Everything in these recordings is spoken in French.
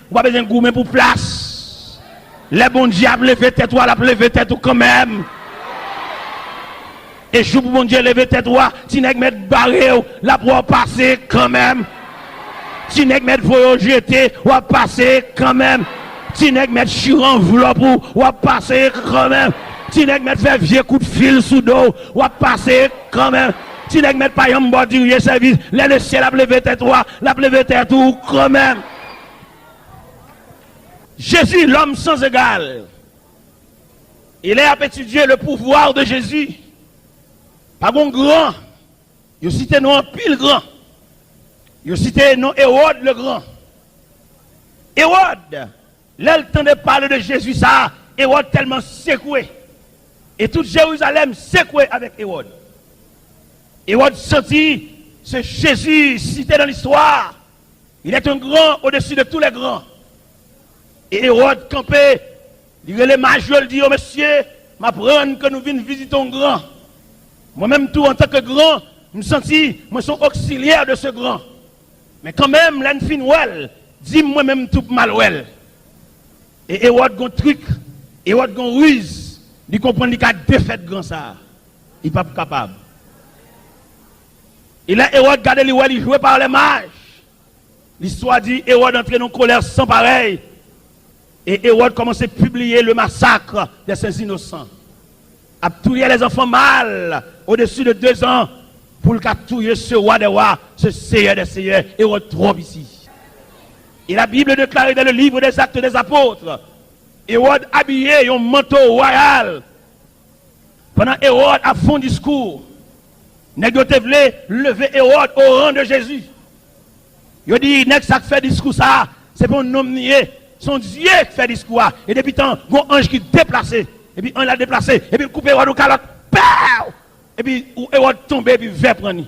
ou pas besoin de gourmet pour place. Les bons diables lever tête ou la lever tête ou quand même. Et jour pour bon Dieu lever tête ou ti nèg mettre barré la pour passer quand même. Ti nèg mettre voyo jeter ou passer quand même. Ti nèg mettre sur enveloppe ou passer quand même. Ti nèg mettre faire vieux coup de fil sous dos ou passer quand même. Ti nèg mettre pas yon bordurier service, le ciel a levé tête ou la levé tête ou quand même. Jésus, l'homme sans égal. Il est à étudier le pouvoir de Jésus. Pas bon grand. Il cité non pile grand. Il cité non Hérode le grand. Hérode, là le temps de parler de Jésus, ça, Hérode tellement secoué. Et toute Jérusalem secoué avec Hérode. Hérode sentit ce Jésus cité dans l'histoire. Il est un grand au-dessus de tous les grands. Et Hérode campé, il les majeurs, il dit, oh monsieur, m'apprendre que nous venons visiter un grand. Moi-même, tout en tant que grand, je me sentis, moi, je suis auxiliaire de ce grand. Mais quand même, l'enfin well, dis moi-même tout mal well. Et Hérode a un truc, Hérode a une ruse, il comprend qu'il a défait grand ça. Il n'est pas capable. Et là, Hérode regardait il jouait par les mages. L'histoire dit, Hérode entrait dans une colère sans pareil. Et Hérode commençait à publier le massacre de ces innocents. A tué les enfants mâles au-dessus de 2 ans pour le tuer ce roi des rois, ce seigneur des seigneurs, Hérode trop ici. Et la Bible déclare dans le livre des Actes des Apôtres, Hérode habillé un manteau royal. Pendant Hérode a fait un discours, nèg voulait lever Hérode au rang de Jésus. Il dit, nèg ça fait discours ça, c'est pour un homme nié. Son Dieu qui fait discours. Et depuis tant, il y a un ange qui déplacé. Et puis on l'a déplacé. Et puis il coupe Hérode au calotte. Et puis Hérode tombe et puis vers prendre.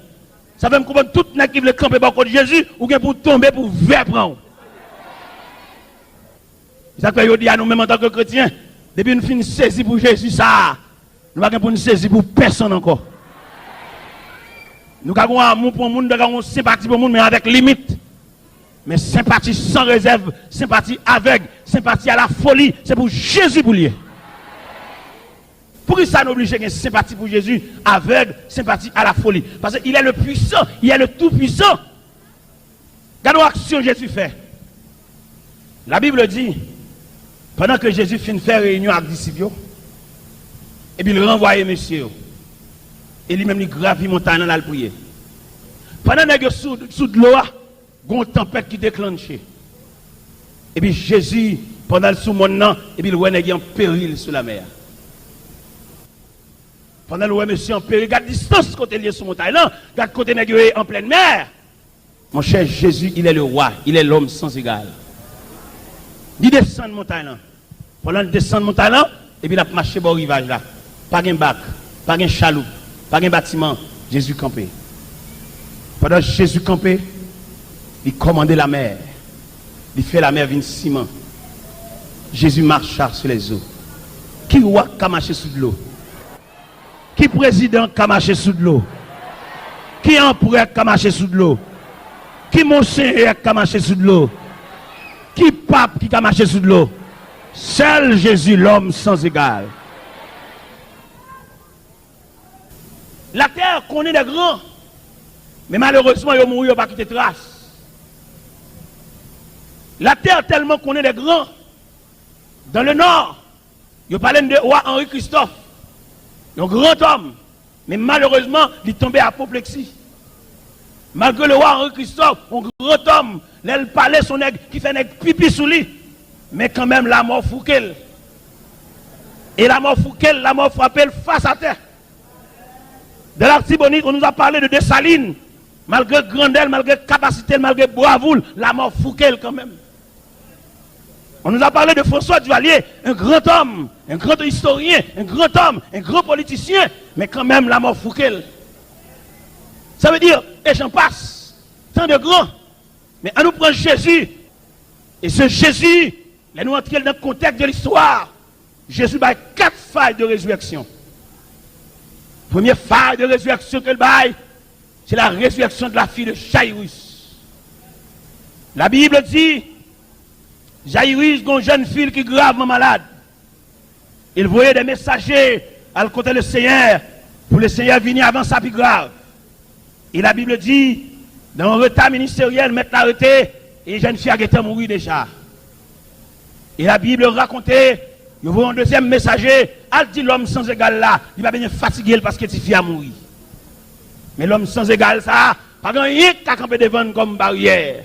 Ça veut me comprendre tout le monde qui veut camper par contre Jésus ou bien pour tomber pour vers prendre. Ça fait dit à nous même en tant que chrétiens. Depuis nous finissons saisir pour Jésus ça. Nous ne pouvons pas nous saisir pour personne encore. Nous avons un amour pour le monde, nous avons une sympathie pour le monde, mais avec limite. Mais sympathie sans réserve, sympathie aveugle, sympathie à la folie, c'est pour Jésus pour lui. Pourquoi ça nous oblige à une sympathie pour Jésus, aveugle, sympathie à la folie? Parce qu'il est le puissant, il est le tout-puissant. Regardez l'action que Jésus fait. La Bible dit, pendant que Jésus finit de faire réunion avec les disciples, et puis il renvoie monsieur. Et lui-même, il gravit montagne dans la prière. Pendant que sous de l'eau, il y a une tempête qui déclenche. Et puis Jésus, pendant le sous-monde, et puis il voit en péril sur la mer. Pendant le monsieur en péril, regarde distance côté lié sur montagne, regarde côté en pleine mer. Mon cher Jésus, il est le roi, il est l'homme sans égal. Il descend de montagne là. Pendant qu'il descend de montagne là, et puis il a marché au rivage là. Pas de bac, pas de chaloupe, pas de bâtiment. Jésus campé. Pendant que Jésus campé, il commandait la mer. Il fait la mer venir ciment. Jésus marche sur les eaux. Qui roi qui a marché sous de l'eau? Qui président qui a marché sous de l'eau? Qui empereur qui a marché sous de l'eau? Qui monseigneur qui a marché sous de l'eau? Qui pape qui a marché sous de l'eau? Seul Jésus, l'homme sans égal. La terre connaît des grands. Mais malheureusement, ils ont mouru, ils n'ont pas quitté trace. La terre tellement connaît des grands. Dans le nord, ils parlent de roi Henri Christophe. Un grand homme. Mais malheureusement, il est tombé à apoplexie. Malgré le roi Henri Christophe, un grand homme, il parlait son nègre qui fait nègre pipi sous lui. Mais quand même, la mort fouquelle. Et la mort fouquelle, la mort frappée face à terre. De l'Artibonite, on nous a parlé de Dessalines. Malgré grandeur, malgré capacité, malgré bravoure, la mort fouquelle quand même. On nous a parlé de François Duvalier, un grand homme, un grand historien, un grand homme, un grand politicien, mais quand même la mort fouquelle. Ça veut dire, et j'en passe, tant de grands. Mais on nous prend Jésus, et ce Jésus, là nous entrons dans le contexte de l'histoire. Jésus a 4 failles de résurrection. Première faille de résurrection qu'il baille, c'est la résurrection de la fille de Jairus. La Bible dit, Jairus, une jeune fille qui est gravement malade. Il voyait des messagers à côté du Seigneur pour le Seigneur venir avant ça plus grave. Et la Bible dit, dans un retard ministériel, mettre l'arrêté, et la jeune fille a été mourir déjà. Et la Bible racontait, il voit un deuxième messager, elle dit l'homme sans égal là, il va bien fatigué parce que cette fille a mouru. Mais l'homme sans égal ça, pas grand rien qu'à camper devant comme barrière.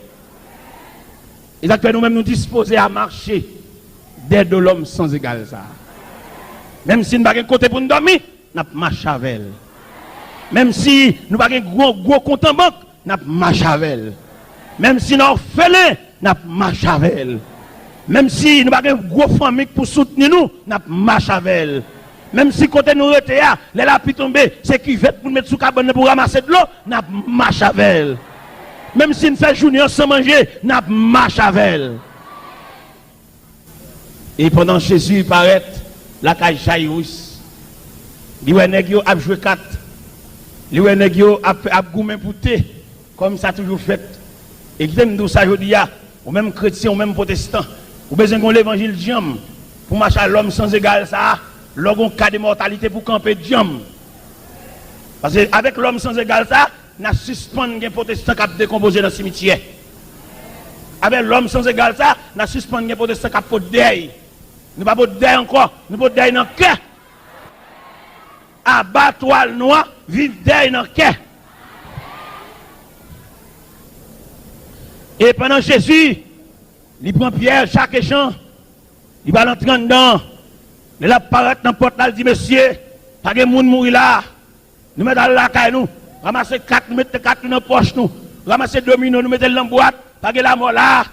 Et ça fait nous-mêmes nous disposer à marcher d'aide de l'homme sans égal ça. Même si nous n'avons pas côté pour nous dormir, nous marchons avec elle. Même si nous n'avons pas gros compte en banque, nous marchons avec elle. Même si nous avons fait nous marchons avec elle. Même si nous n'avons pas gros famille pour soutenir nous, nous marchons avec elle. Même si côté nous reté les lapis tombés, c'est qui veut pour nous mettre sous cabane pour ramasser de l'eau, nous marchons avec elle. Même si nous faisons journée sans manger, nous marchons avec elle. Et pendant Jésus paraît, la caille Jairus, il a joué 4. Il a goumé pour thé, comme ça a toujours fait. Et qui aime ça aujourd'hui, ou même chrétien, ou même protestant, ou besoin de l'évangile diam, pour marcher à l'homme sans égal, ça, l'homme cas de mortalité pour camper diam. Parce qu'avec l'homme sans égal, ça, n'a suspendu les protestants qui ont décomposé dans le cimetière. Avec l'homme sans égal, ça, n'a suspendu les protestants qui ont fait deuil. Nous ne pouvons pas deuil encore, nous ne pouvons pas deuil dans le cœur. Abat-toi le noir, vive deuil dans le cœur. Et pendant Jésus, il prend Pierre, Jacques et Jean, il va l'entrer dedans. Il apparaît dans la porte là, il dit, monsieur, pas de monde mourir là. Nous mettons la caille nous, ramasser 4, nous mettons 4 dans la poche nous, ramasser domino, nous mettons dans la boîte, pas de la mort là.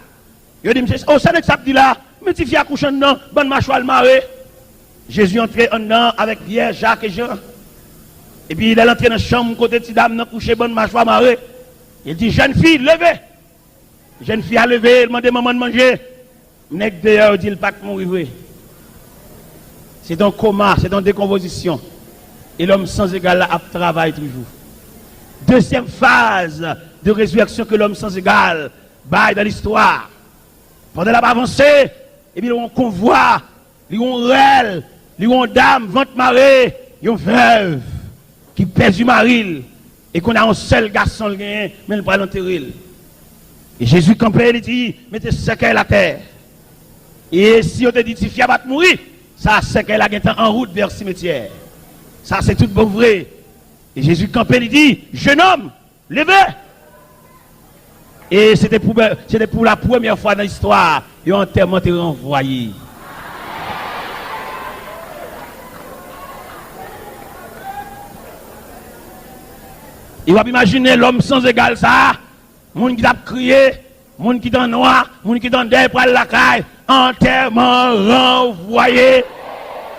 Il dit, monsieur, oh, ça n'est que ça dit là, mais tu fais accoucher dedans, bonne mâchoire le marée. Jésus entrait en dedans avec Pierre, Jacques et Jean. Et puis il est entré dans la chambre, côté de dame, dans couché, bonne mâchoire marée. Il dit, jeune fille, levez. Jeune fille a levé, elle demande maman de manger. Nèg dehors dit, il pas mourir. C'est un coma, c'est une décomposition. Et l'homme sans égal là, travaille toujours. Deuxième phase de résurrection que l'homme sans égal baille dans l'histoire. Pendant la avancée, et puis on convoi, il y a un réel, il y a une dame, vente marée, il y a une veuve qui pèse du mari, et qu'on a un seul garçon, mais il ne peut pas l'enterrer. Et Jésus campait, il dit, mettez ce qu'elle à terre. Et si on te dit, si fille va mourir, ça c'est qu'elle a été en route vers le cimetière. Ça c'est tout bon vrai. Et Jésus campait, il dit, jeune homme, levez. Et c'était pour la première fois dans l'histoire, et enterrement été renvoyé. Il va imaginer l'homme sans égal ça, monde qui a crié, monde qui est en noir, monde qui est en deuil pour la caille, enterrement renvoyé.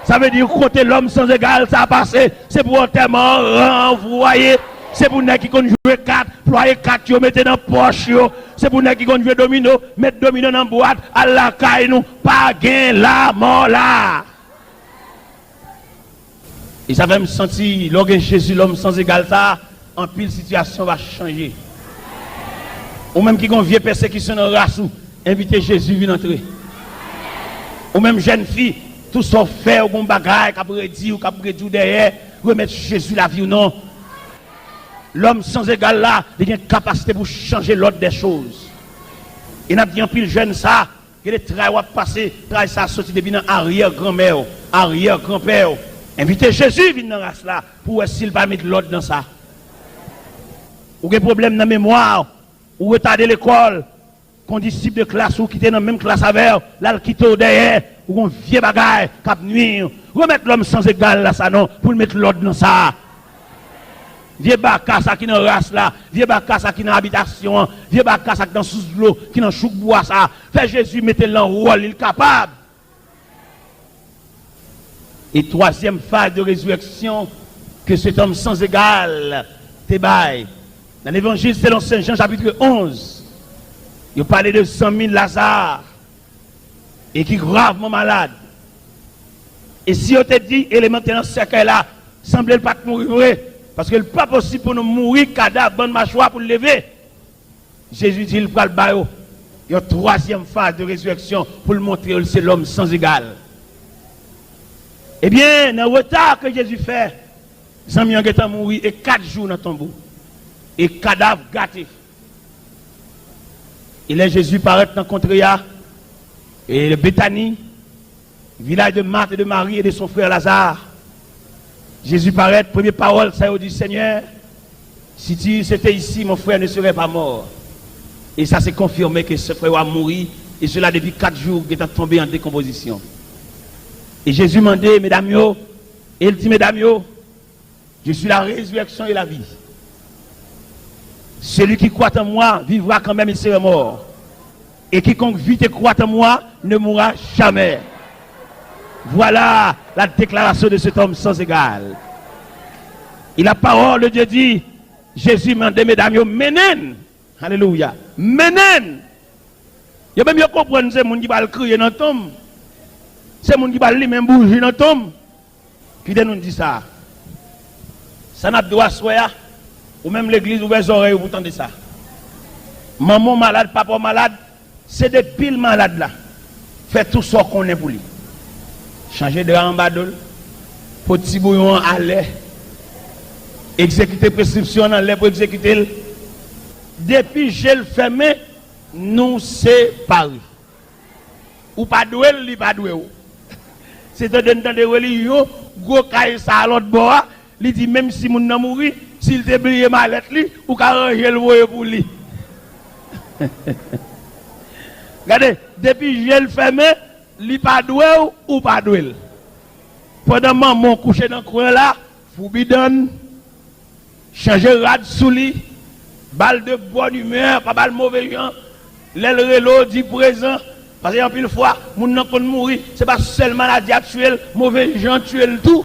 Ça veut dire côté l'homme sans égal ça a passé, c'est pour enterrement renvoyé. C'est pour nous qui ont joué 4, ployer 4, mettre dans la poche. C'est pour nous qui ont joué domino, mettre domino dans la boîte, à la caille, nous, pas gain la mort là. Et ça va me sentir, lorsque Jésus, l'homme sans égal, ça, en pile situation va changer. Ou même qui ont vieux persécution dans la race, inviter Jésus à entrer. Ou même jeune fille, tout ça fait, ou bon bagaille, qu'après dire, ou qu'après dire derrière, remettre Jésus la vie ou non. L'homme sans égal là, il a une capacité pour changer l'ordre des choses. Il n'a bien pile jeune ça, que les travail passé, travail ça sorti depuis dans arrière-grand-mère, arrière-grand-père. Invitez Jésus à venir dans la race là, pour s'il va mettre l'ordre dans ça. Ou des problèmes dans la mémoire, ou retarder l'école, qu'on disciple de classe ou quitter dans la même classe avec, là, le quitter derrière, ou un vieux bagaille, cap nuire. Remettre l'homme sans égal là, ça non, pour mettre l'ordre dans ça. Vieux baka ça qui dans race là, vieux baka ça qui dans habitation, vieux baka ça qui dans sous l'eau, qui dans chouk bois ça. Fait Jésus mettez le rôle, il est capable. Et troisième phase de résurrection que cet homme sans égal te baille. Dans l'évangile selon Saint Jean chapitre 11, il parlait de 100 000 Lazare et qui gravement malade. Et si on te dit élémentaire dans ce cercle là, semblait pas mourir. Parce que ce n'est pas possible pour nous mourir, cadavre, bonne mâchoire pour le lever. Jésus dit, il prend le baillot. une troisième phase de résurrection pour le montrer que c'est l'homme sans égal. Eh bien, dans le retard que Jésus fait, Jean-Mi a mouru et 4 jours dans le tombeau. Et cadavre gâté. Et là, Jésus paraît dans le Contréa et le Béthanie, village de Marthe et de Marie et de son frère Lazare. Jésus paraît, première parole, ça dit Seigneur, si tu étais ici, mon frère ne serait pas mort. Et ça s'est confirmé que ce frère a mouru, et cela depuis 4 jours qu'il est tombé en décomposition. Et Jésus m'a dit, mesdames, et il dit, mesdames, je suis la résurrection et la vie. Celui qui croit en moi vivra quand même, il sera mort. Et quiconque vit et croit en moi ne mourra jamais. Voilà la déclaration de cet homme sans égal. Et la parole de Dieu dit, Jésus m'a dit, mesdames, menen. Alléluia. Menen. Il y a même qui comprendre, c'est les gens qui va crier dans le tombe. C'est les gens qui va lui-même bouger dans le tombe. Puis nous dit ça. Ça n'a pas droit à soi, ou même l'église ouvre les oreilles, vous entendez ça. Maman malade, papa malade, c'est des piles malades là. Fait tout ce qu'on est pour lui. Changer de rambadol, petit bouillon à lait, exécuter prescription en lait pour exécuter. Depuis j'ai le fermé, nous séparons. Ou pas doué, li pas doué. C'est de religion, gros caille ça à l'autre bord, il dit même si moun nan mouri, s'il te brille malette li, ou ka ranger le voye pour lui. Regardez, depuis j'ai le fermé, li pas doué ou pas doué. Pendant maman couché dans le coin là, vous bidon, changer rad sous lui, balle de bonne humeur, pas balle mauvais gens, l'aile relo dit présent, parce qu'en pile fois, moun nan kon mourir, c'est pas seulement maladie actuelle, mauvais gens tuer le tout.